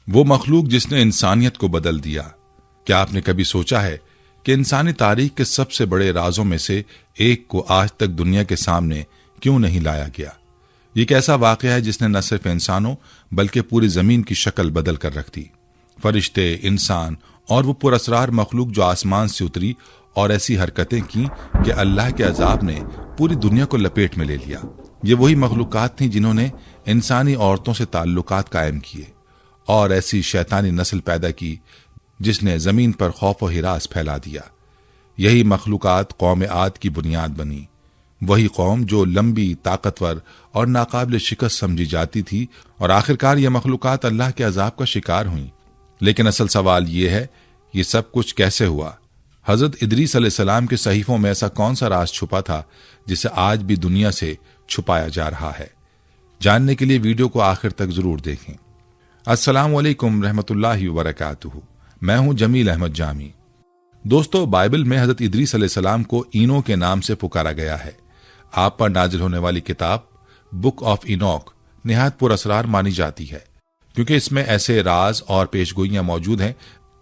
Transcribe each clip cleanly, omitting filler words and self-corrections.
وہ مخلوق جس نے انسانیت کو بدل دیا۔ کیا آپ نے کبھی سوچا ہے کہ انسانی تاریخ کے سب سے بڑے رازوں میں سے ایک کو آج تک دنیا کے سامنے کیوں نہیں لایا گیا؟ یہ ایک ایسا واقعہ ہے جس نے نہ صرف انسانوں بلکہ پوری زمین کی شکل بدل کر رکھ دی۔ فرشتے، انسان اور وہ پراسرار مخلوق جو آسمان سے اتری اور ایسی حرکتیں کی کہ اللہ کے عذاب نے پوری دنیا کو لپیٹ میں لے لیا۔ یہ وہی مخلوقات تھیں جنہوں نے انسانی عورتوں سے تعلقات قائم کیے اور ایسی شیطانی نسل پیدا کی جس نے زمین پر خوف و ہراس پھیلا دیا۔ یہی مخلوقات قوم عاد کی بنیاد بنی، وہی قوم جو لمبی، طاقتور اور ناقابل شکست سمجھی جاتی تھی، اور آخرکار یہ مخلوقات اللہ کے عذاب کا شکار ہوئیں۔ لیکن اصل سوال یہ ہے، یہ سب کچھ کیسے ہوا؟ حضرت ادریس علیہ السلام کے صحیفوں میں ایسا کون سا راز چھپا تھا جسے آج بھی دنیا سے چھپایا جا رہا ہے؟ جاننے کے لیے ویڈیو کو آخر تک ضرور دیکھیں۔ السلام علیکم رحمۃ اللہ وبرکاتہ، میں ہوں جمیل احمد جامی۔ دوستو، بائبل میں حضرت ادریس علیہ السلام کو اینو کے نام سے پکارا گیا ہے۔ آپ پر نازل ہونے والی کتاب بک آف اینوک نہایت پر اسرار مانی جاتی ہے، کیونکہ اس میں ایسے راز اور پیشگوئیاں موجود ہیں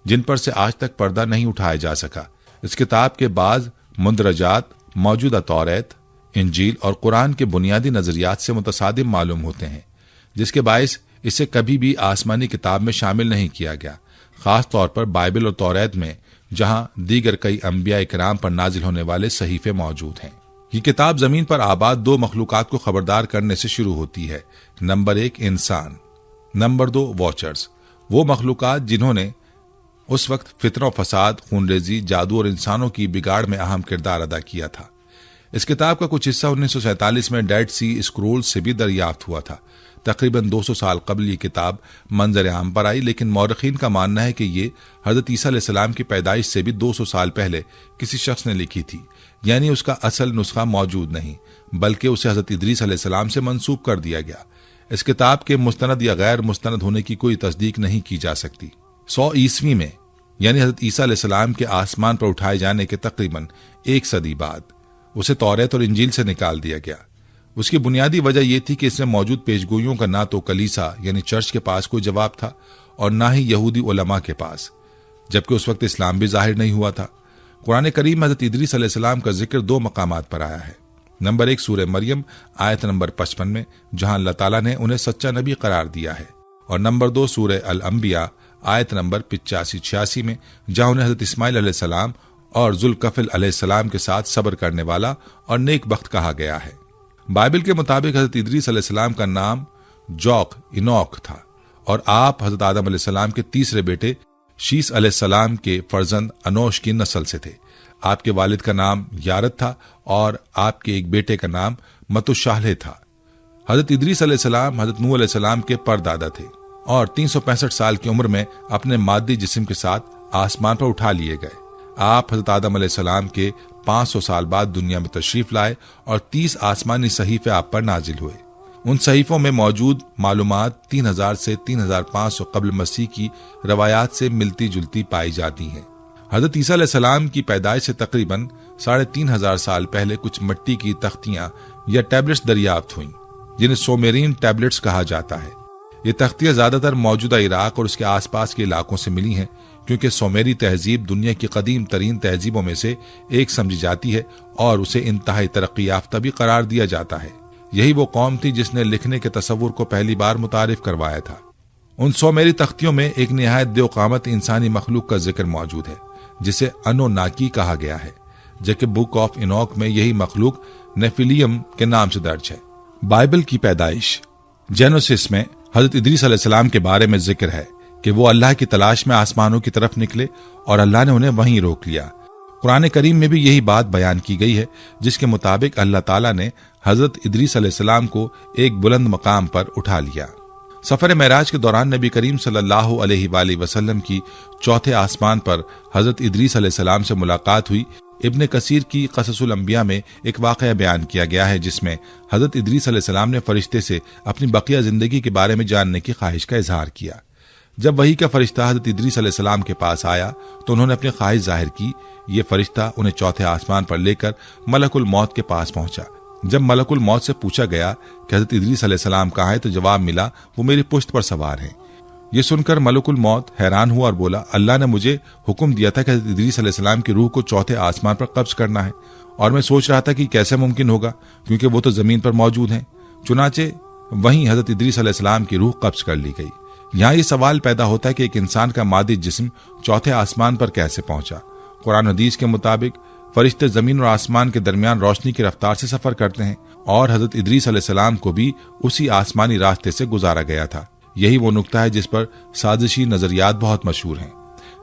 جن پر سے آج تک پردہ نہیں اٹھایا جا سکا۔ اس کتاب کے بعض مندرجات موجودہ توریت، انجیل اور قرآن کے بنیادی نظریات سے متصادم معلوم ہوتے ہیں، جس کے باعث اسے کبھی بھی آسمانی کتاب میں شامل نہیں کیا گیا، خاص طور پر بائبل اور توریت میں، جہاں دیگر کئی انبیاء کرام پر نازل ہونے والے صحیفے موجود ہیں۔ یہ کتاب زمین پر آباد دو مخلوقات کو خبردار کرنے سے شروع ہوتی ہے۔ نمبر 1 انسان، نمبر 2 واچرز، وہ مخلوقات جنہوں نے اس وقت فتنہ و فساد، خون ریزی، جادو اور انسانوں کی بگاڑ میں اہم کردار ادا کیا تھا۔ اس کتاب کا کچھ حصہ 1947 میں ڈیڈ سی اسکرول سے بھی دریافت ہوا تھا۔ تقریباً 200 سال قبل یہ کتاب منظر عام پر آئی، لیکن مورخین کا ماننا ہے کہ یہ حضرت عیسیٰ علیہ السلام کی پیدائش سے بھی 200 سال پہلے کسی شخص نے لکھی تھی، یعنی اس کا اصل نسخہ موجود نہیں، بلکہ اسے حضرت ادریس علیہ السلام سے منسوب کر دیا گیا۔ اس کتاب کے مستند یا غیر مستند ہونے کی کوئی تصدیق نہیں کی جا سکتی۔ 100 عیسوی میں، یعنی حضرت عیسیٰ علیہ السلام کے آسمان پر اٹھائے جانے کے تقریباً 1 صدی بعد اسے توریت اور انجیل سے نکال دیا گیا۔ اس کی بنیادی وجہ یہ تھی کہ اس میں موجود پیشگوئیوں کا نہ تو کلیسا یعنی چرچ کے پاس کوئی جواب تھا اور نہ ہی یہودی علماء کے پاس، جبکہ اس وقت اسلام بھی ظاہر نہیں ہوا تھا۔ قرآن کریم میں حضرت ادریس علیہ السلام کا ذکر 2 مقامات پر آیا ہے۔ نمبر 1 سورہ مریم آیت نمبر 55 میں، جہاں اللہ تعالیٰ نے انہیں سچا نبی قرار دیا ہے، اور نمبر 2 سورہ الانبیاء آیت نمبر 85-86 میں، جہاں انہیں حضرت اسماعیل علیہ السلام اور ذوالکفل علیہ السلام کے ساتھ صبر کرنے والا اور نیک بخت کہا گیا ہے۔ بائبل کے مطابق حضرت ادریس علیہ السلام کا نام جوک اینوک تھا، اور آپ حضرت آدم علیہ السلام کے تیسرے بیٹے شیس علیہ السلام کے فرزند انوش کی نسل سے تھے۔ آپ کے والد کا نام یارد تھا اور آپ کے ایک بیٹے کا نام متوشالح تھا۔ حضرت ادریس علیہ السلام حضرت نوح علیہ السلام کے پردادا تھے اور 365 سال کی عمر میں اپنے مادی جسم کے ساتھ آسمان پر اٹھا لیے گئے۔ آپ حضرت آدم علیہ السلام کے 500 سال بعد دنیا میں تشریف لائے اور 30 آسمانی صحیفے آپ پر نازل ہوئے۔ ان صحیفوں میں موجود معلومات 3000 سے 3500 قبل مسیح کی روایات سے ملتی جلتی پائی جاتی ہیں۔ حضرت عیسیٰ علیہ السلام کی پیدائش سے تقریباً 3500 سال پہلے کچھ مٹی کی تختیاں یا ٹیبلٹس دریافت ہوئیں، جنہیں سومیرین ٹیبلٹس کہا جاتا ہے۔ یہ تختیاں زیادہ تر موجودہ عراق اور اس کے آس پاس کے علاقوں سے ملی ہیں، کیونکہ سومیری تہذیب دنیا کی قدیم ترین تہذیبوں میں سے ایک سمجھی جاتی ہے اور اسے انتہائی ترقی یافتہ بھی قرار دیا جاتا ہے۔ یہی وہ قوم تھی جس نے لکھنے کے تصور کو پہلی بار متعارف کروایا تھا۔ ان سومیری تختیوں میں ایک نہایت دیو قامت انسانی مخلوق کا ذکر موجود ہے، جسے انوناکی کہا گیا ہے، جبکہ بک آف اینوک میں یہی مخلوق نیفیلیم کے نام سے درج ہے۔ بائبل کی پیدائش جینوسس میں حضرت ادریس علیہ السلام کے بارے میں ذکر ہے کہ وہ اللہ کی تلاش میں آسمانوں کی طرف نکلے اور اللہ نے انہیں وہیں روک لیا۔ قرآن کریم میں بھی یہی بات بیان کی گئی ہے، جس کے مطابق اللہ تعالیٰ نے حضرت ادریس علیہ السلام کو ایک بلند مقام پر اٹھا لیا۔ سفر معراج کے دوران نبی کریم صلی اللہ علیہ وآلہ وسلم کی چوتھے آسمان پر حضرت ادریس علیہ السلام سے ملاقات ہوئی۔ ابن کثیر کی قصص الانبیاء میں ایک واقعہ بیان کیا گیا ہے، جس میں حضرت ادریس علیہ السلام نے فرشتے سے اپنی بقیہ زندگی کے بارے میں جاننے کی خواہش کا اظہار کیا۔ جب وحی کا فرشتہ حضرت ادریس علیہ السلام کے پاس آیا تو انہوں نے اپنی خواہش ظاہر کی۔ یہ فرشتہ انہیں چوتھے آسمان پر لے کر ملک الموت کے پاس پہنچا۔ جب ملک الموت سے پوچھا گیا کہ حضرت ادریس علیہ السلام کہاں ہے تو جواب ملا، وہ میری پشت پر سوار ہیں۔ ये सुनकर मलकुल मौत हैरान हुआ और बोला, अल्लाह ने मुझे हुक्म दिया था कि हज़रत इदरीस अलैहिस्सलाम की रूह को चौथे आसमान पर कब्ज करना है, और मैं सोच रहा था कि कैसे मुमकिन होगा, क्योंकि वो तो जमीन पर मौजूद हैं। चुनाचे वहीं हज़रत इदरीस अलैहिस्सलाम की रूह कब्ज कर ली गई। यहाँ ये सवाल पैदा होता है कि एक इंसान का मादी जिस्म चौथे आसमान पर कैसे पहुंचा। कुरान हदीस के मुताबिक फरिश्ते जमीन और आसमान के दरमियान रोशनी की रफ्तार से सफर करते हैं, और हज़रत इदरीस अलैहिस्सलाम को भी उसी आसमानी रास्ते से गुजारा गया था। यही वो नुक्ता है जिस पर साजिशी नजरियात बहुत मशहूर हैं,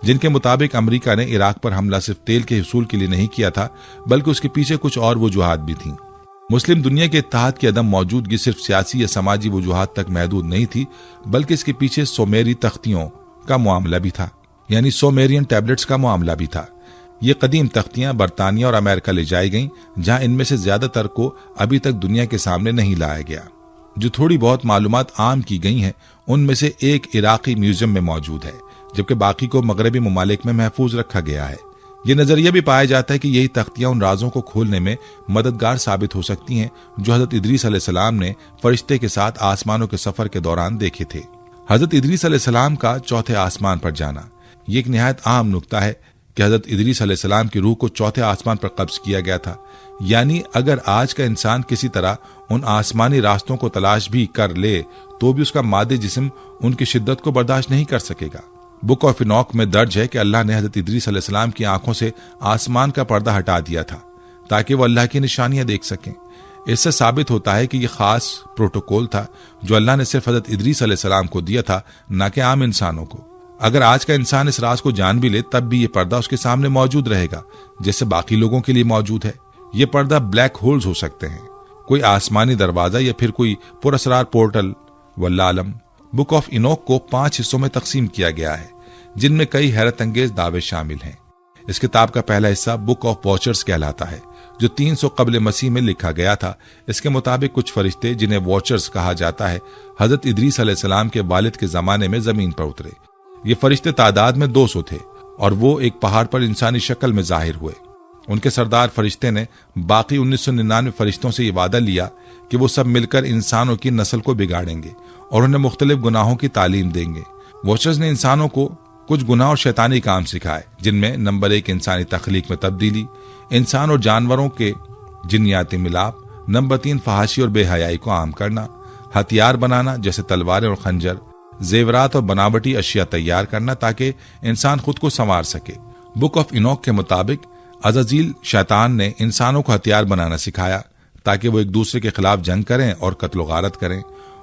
जिनके मुताबिक अमेरिका ने इराक पर हमला सिर्फ तेल के हुसूल के लिए नहीं किया था, बल्कि उसके पीछे कुछ और वजूहात भी थीं। मुस्लिम दुनिया के इत्तेहाद की अदम मौजूदगी सिर्फ सियासी या समाजी वजूहात तक महदूद नहीं थी, बल्कि इसके पीछे सोमेरी तख्तियों का मामला भी था, यानी सोमेरियन टैबलेट्स का मामला भी था। ये कदीम तख्तियां बरतानिया और अमेरिका ले जाई गईं, जहां इनमें से ज्यादातर को अभी तक दुनिया के सामने नहीं लाया गया। जो थोड़ी बहुत मालूमात आम की गई हैं, उनमें से एक इराकी म्यूजियम में मौजूद है, जबकि बाकी को मगरबी ममालिक में महफूज रखा गया है। ये नजरिया भी पाया जाता है कि यही तख्तियां उन राजों को खोलने में मददगार साबित हो सकती हैं जो हजरत इदरीस अलैहिस्सलाम ने फरिश्ते के साथ आसमानों के सफर के दौरान देखे थे। हजरत इदरीस अलैहिस्सलाम का चौथे आसमान पर जाना ये एक निहायत आम नुक्ता है कि हजरत इदरीस अलैहिस्सलाम की रूह को चौथे आसमान पर कब्ज किया गया था। यानी अगर आज का इंसान किसी तरह उन आसमानी रास्तों को तलाश भी कर ले तो भी उसका मादे जिस्म उनकी शिद्दत को बर्दाश्त नहीं कर सकेगा। बुक ऑफ इनॉक में दर्ज है कि अल्लाह ने हजरत इदरीस अलैहिस्सलाम की आंखों से आसमान का पर्दा हटा दिया था ताकि वो अल्लाह की निशानियां देख सकें। इससे साबित होता है कि यह खास प्रोटोकॉल था जो अल्लाह ने सिर्फ हजरत इदरीस अलैहिस्सलाम को दिया था, न कि आम इंसानों को। अगर आज का इंसान इस राज को जान भी ले तब भी ये पर्दा उसके सामने मौजूद रहेगा, जैसे बाकी लोगों के लिए मौजूद है। ये पर्दा ब्लैक होल्स हो सकते हैं, कोई आसमानी दरवाजा या फिर कोई पुरअसरार पोर्टल। वल्लाह आलम। बुक ऑफ इनोक को 5 हिस्सों में तकसीम किया गया है, जिनमें कई हैरत अंगेज दावे शामिल हैं। इस किताब का पहला हिस्सा बुक ऑफ वॉचर्स कहलाता है, जो 300 कबल मसीह में लिखा गया था। इसके मुताबिक कुछ फरिश्ते, जिन्हें वॉचर्स कहा जाता है, हजरत इदरीस अलैहिस्सलाम के वालिद के जमाने में जमीन पर उतरे। ये फरिश्ते तादाद में 200 थे और वो एक पहाड़ पर इंसानी शक्ल में जाहिर हुए। उनके सरदार फरिश्ते ने बाकी 1999 फरिश्तों से ये वादा लिया कि वो सब मिलकर इंसानों की नस्ल को बिगाड़ेंगे और उन्हें मुख्तलिफ गुनाहों की तालीम देंगे। वॉचर्स ने इंसानों को कुछ गुनाह और शैतानी काम सिखाए, जिनमें नंबर 1 इंसानी तख्लीक में तब्दीली, इंसान और जानवरों के जिन्नियाती मिलाप, नंबर 3 फहाशी और बेहयाई को आम करना, हथियार बनाना जैसे तलवारें और खंजर, जेवरात और बनावटी अशिया तैयार करना ताकि इंसान खुद को संवार सके। बुक ऑफ इनोक के मुताबिक अज़ाज़ील शैतान ने इंसानों को हथियार बनाना सिखाया ताकि वो एक दूसरे के खिलाफ जंग करें और कत्ल गारत करें।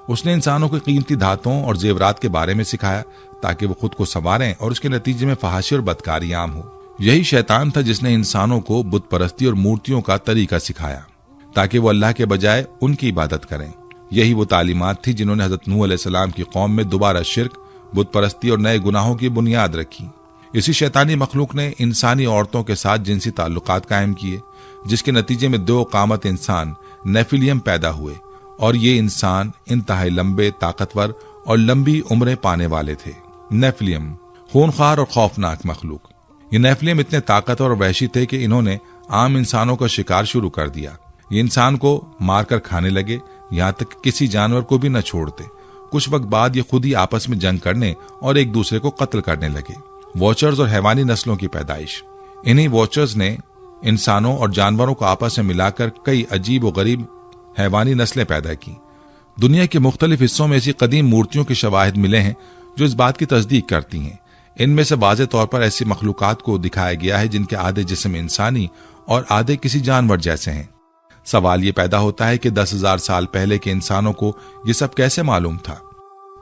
उसने इंसानों को कीमती धातुओं और जेवरात के बारे में सिखाया ताकि वो खुद को संवारें और उसके नतीजे में फहाशी और बदकारी आम हो। यही शैतान था जिसने इंसानों को बुत परस्ती और मूर्तियों का तरीका सिखाया ताकि वो अल्लाह के बजाय उनकी इबादत करें। यही वो तालीमात थी जिन्होंने हजरत नूह अलैहिस्सलाम की कौम में दोबारा शिर्क, बुत परस्ती और नए गुनाहों की बुनियाद रखी। इसी शैतानी मखलूक ने इंसानी औरतों के साथ जिनसी ताल्लुकात कायम किए, जिसके नतीजे में 2 कामत इंसान नेफिलियम पैदा हुए, और ये इंसान इंतहाई लंबे, ताकतवर और लंबी उम्रें पाने वाले थे। नेफिलियम खूनखार और खौफनाक मखलूक। ये नेफिलियम इतने ताकतवर और वहशी थे कि इन्होंने आम इंसानों का शिकार शुरू कर दिया। ये इंसान को मारकर खाने लगे, यहाँ तक किसी जानवर को भी न छोड़ते। कुछ वक्त बाद ये खुद ही आपस में जंग करने और एक दूसरे को कत्ल करने लगे। वॉचर्स और हैवानी नस्लों की पैदाइश। इन्हीं वॉचर्स ने इंसानों और जानवरों को आपस में मिलाकर कई अजीब और गरीब हैवानी नस्लें पैदा की। दुनिया के मुख्तलिफ हिस्सों में ऐसी कदीम मूर्तियों के शवाहिद मिले हैं जो इस बात की तस्दीक करती हैं। इनमें से वाज़े तौर पर ऐसी मखलूकात को दिखाया गया है जिनके आधे जिस्म इंसानी और आधे किसी जानवर जैसे हैं। सवाल ये पैदा होता है कि 10,000 साल पहले के इंसानों को ये सब कैसे मालूम था।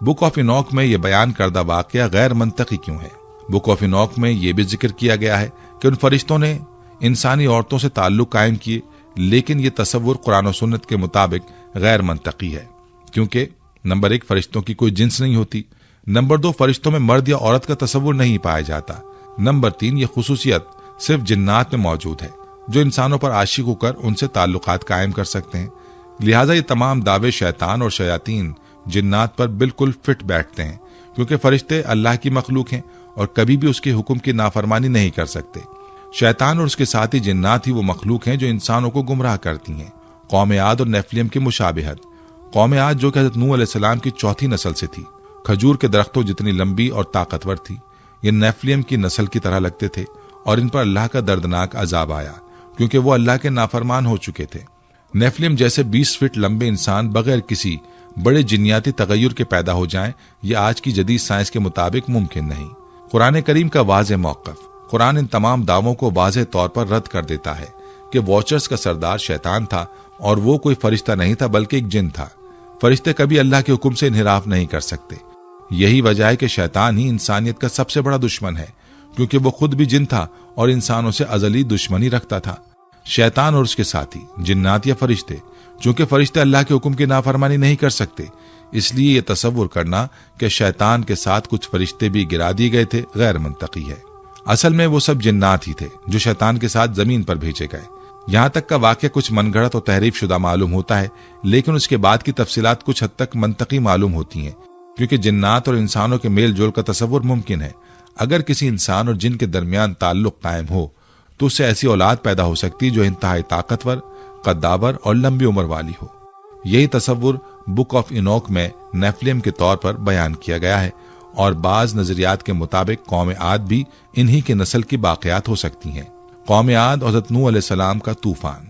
बुक ऑफ इनोक में यह बयान करदा वाकया गैर मंतकी क्यों है। बुक ऑफ इनोक में यह भी जिक्र किया गया है कि उन फरिश्तों ने इंसानी औरतों से ताल्लुक कायम किए, लेकिन यह तसव्वुर कुरान और सुन्नत के मुताबिक गैर मंतकी है, क्योंकि नंबर 1 फरिश्तों की कोई जिन्स नहीं होती, नंबर 2 फरिश्तों में मर्द या औरत का तसव्वुर नहीं पाया जाता, नंबर 3 यह खुसूसियत सिर्फ जिन्नात में मौजूद है जो इंसानों पर आशिक होकर उनसे ताल्लुकात कायम कर सकते हैं। लिहाजा ये तमाम दावे शैतान और शयातीन जिन्नात पर बिल्कुल फिट बैठते हैं, क्योंकि फरिश्ते अल्लाह की मखलूक हैं और कभी भी उसके हुक्म की नाफरमानी नहीं कर सकते। शैतान और उसके साथी जिन्नात ही वो मखलूक हैं जो इंसानों को गुमराह करती हैं। कौम आद और नेफिलियम की मुशाबिहत। कौम आद जो कि हज़रत नूह अलैहिस्सलाम की चौथी नस्ल से थी, खजूर के दरख्तों जितनी लंबी और ताकतवर थी। ये नेफिलिम की नस्ल की तरह लगते थे और इन पर अल्लाह का दर्दनाक अजाब आया क्योंकि वो अल्लाह के नाफरमान हो चुके थे। नेफिलिम जैसे 20 फीट लंबे इंसान बगैर किसी बड़े जिन्याती तगय्युर के पैदा हो जाएं, ये आज की जदीद साइंस के मुताबिक मुमकिन नहीं। कुरान करीम का वाज़ेह मौक़िफ़। कुरान इन तमाम दावों को वाज़ेह तौर पर रद्द कर देता है कि वॉचर्स का सरदार शैतान था और वो कोई फरिश्ता नहीं था बल्कि एक जिन था। फरिश्ते कभी अल्लाह के हुक्म से इन्हिराफ नहीं कर सकते। यही वजह है कि शैतान ही इंसानियत का सबसे बड़ा दुश्मन है क्योंकि वो खुद भी जिन था और इंसानों से अजली दुश्मनी रखता था। शैतान और उसके साथी जिन्नात या फरिश्ते, चूंकि फरिश्ते अल्लाह के हुक्म की नाफरमानी नहीं कर सकते, इसलिए ये तसव्वुर करना कि शैतान के साथ कुछ फरिश्ते भी गिरा दिए गए थे गैर मंतकी है। असल में वो सब जिन्नात ही थे जो शैतान के साथ जमीन पर भेजे गए। यहाँ तक का वाक़या कुछ मनगढ़ंत और तहरीफ शुदा मालूम होता है, लेकिन उसके बाद की तफसीलात कुछ हद तक मंतकी मालूम होती हैं क्योंकि जिन्नात और इंसानों के मेल जोल का तसव्वुर मुमकिन है। अगर किसी इंसान और जिन के दरमियान ताल्लुक कायम हो तो उससे ऐसी औलाद पैदा हो सकती है जो इंतहाई ताकतवर, कद्दावर और लंबी उम्र वाली हो। यही तसव्वुर बुक ऑफ इनोक में नेफिलिम के तौर पर बयान किया गया है और बाज नजरियात के मुताबिक कौम आद भी इन्हीं के नस्ल की बाक़ियात हो सकती हैं। कौम आद और हज़रत नूह अलैहिस्सलाम का तूफान।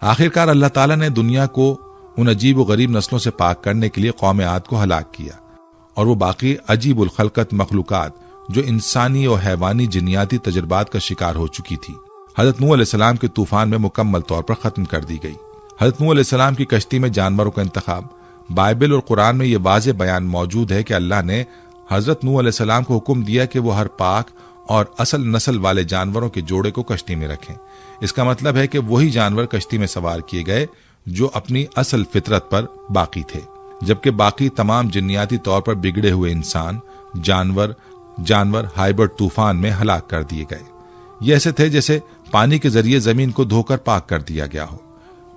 आखिरकार अल्लाह ताला ने दुनिया को उन अजीब व गरीब नस्लों से पाक करने के लिए कौम आद को हलाक किया और वो बाकी अजीब उल खलकत मखलूकात जो इंसानी और हैवानी जिन्याती तजुर्बात का शिकार हो चुकी थी, हज़रत नूह अलैहिस्सलाम के तूफान में मुकम्मल तौर पर खत्म कर दी गई। हज़रत नूह अलैहिस्सलाम की कश्ती में जानवरों का इंतखाब। बाइबल और कुरान में ये वाज़ेह बयान मौजूद है कि अल्लाह ने हज़रत नूह अलैहिस्सलाम को हुक्म दिया कि वो हर पाक और असल नस्ल वाले जानवरों के जोड़े को कश्ती में रखें। इसका मतलब है कि वही जानवर कश्ती में सवार किए गए जो अपनी असल फितरत पर बाकी थे, जबकि बाकी तमाम जिन्नियाती तौर पर बिगड़े हुए इंसान जानवर हाइबर्ड तूफान में हलाक कर दिए गए। ये ऐसे थे जैसे पानी के जरिए जमीन को धोकर पाक कर दिया गया हो।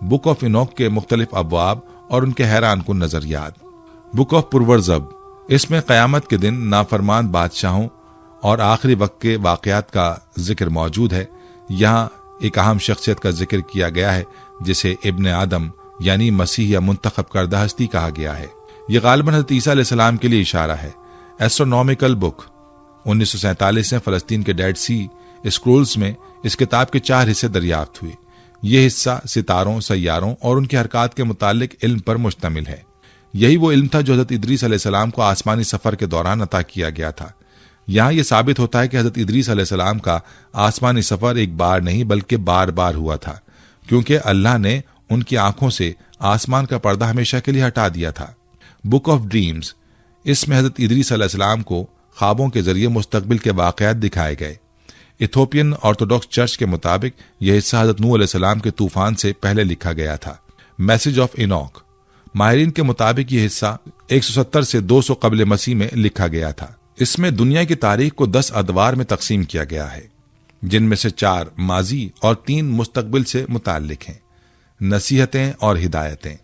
बुक ऑफ इनोक के मुख्तलिफ अबवाब और उनके हैरान कुन नजरियात। बुक ऑफ पुरवरज़ब, इसमें क़यामत के दिन नाफरमान बादशाहों और आखिरी वक्त के वाक़यात का जिक्र मौजूद है। यहाँ एक अहम शख्सियत का जिक्र किया गया है जिसे इब्न आदम यानी मसीह या मुंतखब करदा हस्ती कहा गया है। यह गालिबन हज़रत ईसा अलैहिस्सलाम के लिए इशारा है। एस्ट्रोनॉमिकल बुक 1947 में फ़लस्तीन के डेड सी स्क्रोल्स में इस किताब के 4 हिस्से दरियाफ्त हुए। ये हिस्सा सितारों, सैयारों और उनकी हरकत के मुतालिक इल्म पर मुश्तमिल है। यही वो इल्म था जो हज़रत इदरीस अलैहिस्सलाम को आसमानी सफ़र के दौरान अता किया गया था। यहाँ ये साबित होता है कि हज़रत इदरीस अलैहिस्सलाम का आसमानी सफ़र एक बार नहीं बल्कि बार बार हुआ था, क्योंकि अल्लाह ने उनकी आंखों से आसमान का पर्दा हमेशा के लिए हटा दिया था। बुक ऑफ ड्रीम्स, इसमें हज़रत इदरीस अलैहिस्सलाम को ख्वाबों के जरिए मुस्तकबिल के वाक़यात दिखाए गए। इथोपियन ऑर्थोडॉक्स चर्च के मुताबिक यह हिस्सा हज़रत नूह अलैहिस्सलाम के तूफान से पहले लिखा गया था। मैसेज ऑफ इनोक, माहिरीन के मुताबिक यह हिस्सा 170 से 200 क़ब्ल मसीह में लिखा गया था। इसमें दुनिया की तारीख को 10 अदवार में तकसीम किया गया है, जिनमें से 4 माजी और 3 मुस्तकबिल से मुताल्लिक हैं, नसीहतें और हिदायतें।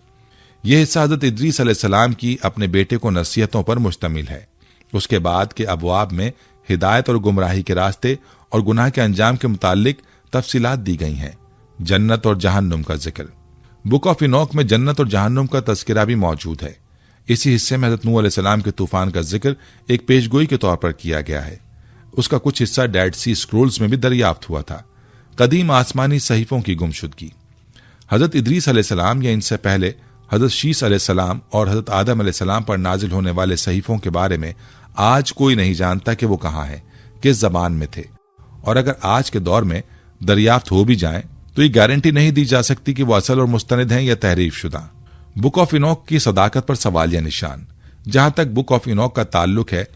यह हिस्सा हज़रत इदरीस अलैहिस्सलाम की अपने बेटे को नसीहतों पर मुश्तमिल है। उसके बाद के अबवाब में हिदायत और गुमराही के रास्ते और गुनाह के अंजाम के मुतालिक तफसीलात दी गई हैं। जन्नत और जहन्नुम का जिक्र, बुक ऑफ इनोक में जन्नत और जहन्नुम का तज़किरा भी मौजूद है। इसी हिस्से में हज़रत नूह अलैहिस्सलाम के तूफान का जिक्र एक पेशगोई के तौर पर किया गया है। उसका कुछ हिस्सा डेड सी स्क्रोल्स में भी दरियाफ्त हुआ था। कदीम आसमानी सहीफों की गुमशुदगी, हज़रत इदरीस अलैहिस्सलाम या इनसे पहले हज़रत शीस अलैहिस्सलाम और हज़रत आदम अलैहिस्सलाम पर नाजिल होने वाले सहीफों के बारे में आज कोई नहीं जानता कि वो कहाँ हैं, किस जबान में थे, और अगर आज के दौर में दरियाफ्त हो भी जाएं तो ये गारंटी नहीं दी जा सकती कि वो असल और मुस्तनिद हैं या तहरीफ शुदा। बुक ऑफ इनोक की सदाकत पर सवालिया निशान। जहां तक बुक ऑफ इनोक का ताल्लुक है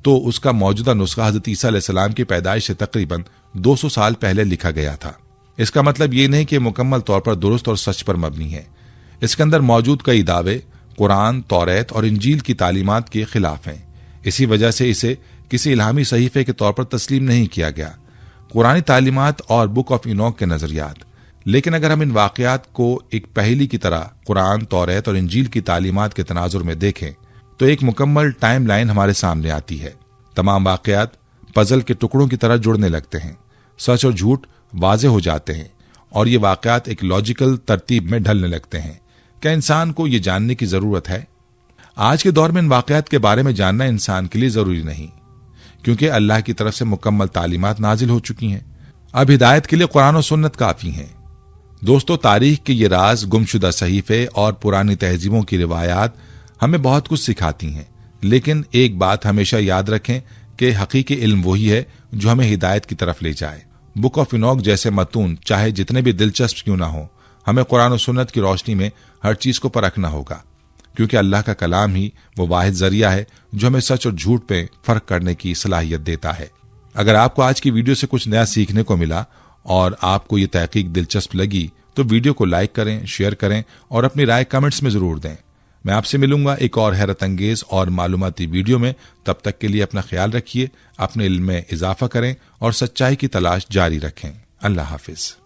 तो उसका मौजूदा नुस्खा हज़रत ईसा अलैहिस्सलाम की पैदाइश से तकरीबन 200 साल पहले लिखा गया था। इसका मतलब ये नहीं कि मुकम्मल तौर पर दुरुस्त और सच पर मबनी है। इसके अंदर मौजूद कई दावे कुरान, तौरेत और इंजील की तालीमात के खिलाफ हैं। इसी वजह से इसे किसी इल्हामी सहीफे के तौर पर तस्लीम नहीं किया गया। कुरानी तालीमात और बुक ऑफ इनोक के नजरियात। लेकिन अगर हम इन वाक़यात को एक पहेली की तरह कुरान, तौरेत और इंजील की तालीमात के तनाजुर में देखें तो एक मुकम्मल टाइम लाइन हमारे सामने आती है। तमाम वाक़यात पजल के टुकड़ों की तरह जुड़ने लगते हैं, सच और झूठ वाज़े हो जाते हैं और ये वाक़यात एक लॉजिकल तरतीब में ढलने लगते हैं। क्या इंसान को ये जानने की ज़रूरत है? آج کے دور میں ان واقعات کے بارے میں جاننا انسان کے لیے ضروری نہیں، کیونکہ اللہ کی طرف سے مکمل تعلیمات نازل ہو چکی ہیں۔ اب ہدایت کے لیے قرآن و سنت کافی ہیں۔ دوستو، تاریخ کے یہ راز، گمشدہ صحیفے اور پرانی تہذیبوں کی روایات ہمیں بہت کچھ سکھاتی ہیں، لیکن ایک بات ہمیشہ یاد رکھیں کہ حقیقی علم وہی ہے جو ہمیں ہدایت کی طرف لے جائے۔ بک آف انوک جیسے متون چاہے جتنے بھی دلچسپ کیوں نہ ہو، ہمیں قرآن و سنت کی روشنی میں ہر چیز کو پرکھنا ہوگا، کیونکہ اللہ کا کلام ہی وہ واحد ذریعہ ہے جو ہمیں سچ اور جھوٹ پہ فرق کرنے کی صلاحیت دیتا ہے۔ اگر آپ کو آج کی ویڈیو سے کچھ نیا سیکھنے کو ملا اور آپ کو یہ تحقیق دلچسپ لگی تو ویڈیو کو لائک کریں، شیئر کریں اور اپنی رائے کمنٹس میں ضرور دیں۔ میں آپ سے ملوں گا ایک اور حیرت انگیز اور معلوماتی ویڈیو میں۔ تب تک کے لیے اپنا خیال رکھیے، اپنے علم میں اضافہ کریں اور سچائی کی تلاش جاری رکھیں۔ اللہ حافظ۔